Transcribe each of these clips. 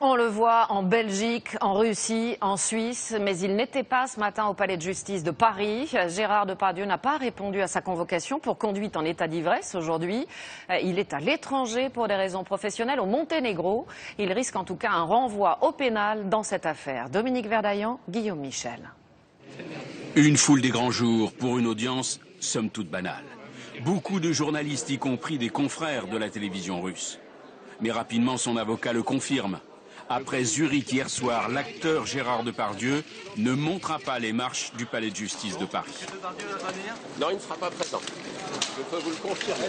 On le voit en Belgique, en Russie, en Suisse, mais il n'était pas ce matin au palais de justice de Paris. Gérard Depardieu n'a pas répondu à sa convocation pour conduite en état d'ivresse aujourd'hui. Il est à l'étranger pour des raisons professionnelles au Monténégro. Il risque en tout cas un renvoi au pénal dans cette affaire. Dominique Verdaillan, Guillaume Michel. Une foule des grands jours pour une audience somme toute banale. Beaucoup de journalistes, y compris des confrères de la télévision russe. Mais rapidement, son avocat le confirme. Après Zurich hier soir, l'acteur Gérard Depardieu ne montera pas les marches du palais de justice de Paris. Non, il ne sera pas présent. Je peux vous le confirmer.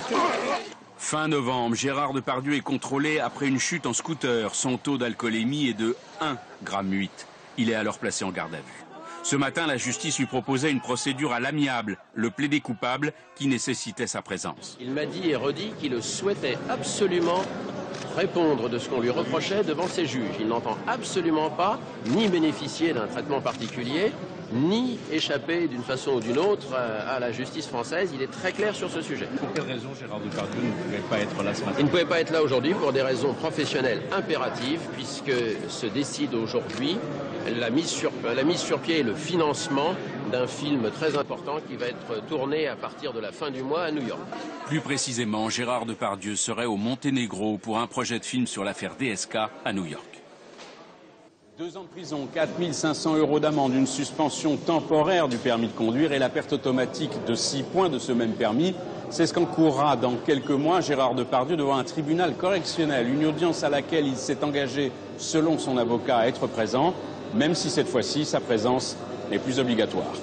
Fin novembre, Gérard Depardieu est contrôlé après une chute en scooter. Son taux d'alcoolémie est de 1,8 g. Il est alors placé en garde à vue. Ce matin, la justice lui proposait une procédure à l'amiable, le plaidé coupable qui nécessitait sa présence. Il m'a dit et redit qu'il souhaitait absolument répondre de ce qu'on lui reprochait devant ses juges. Il n'entend absolument pas ni bénéficier d'un traitement particulier, ni échapper d'une façon ou d'une autre à la justice française. Il est très clair sur ce sujet. Pour quelles raisons Gérard Depardieu ne pouvait pas être là ce matin? Il ne pouvait pas être là aujourd'hui pour des raisons professionnelles impératives, puisque se décide aujourd'hui la mise sur pied et le financement d'un film très important qui va être tourné à partir de la fin du mois à New York. Plus précisément, Gérard Depardieu serait au Monténégro pour un projet de film sur l'affaire DSK à New York. 2 ans de prison, 4 500 € d'amende, une suspension temporaire du permis de conduire et la perte automatique de 6 points de ce même permis. C'est ce qu'encourra dans quelques mois Gérard Depardieu devant un tribunal correctionnel, une audience à laquelle il s'est engagé, selon son avocat, à être présent, même si cette fois-ci, sa présence n'est plus obligatoire.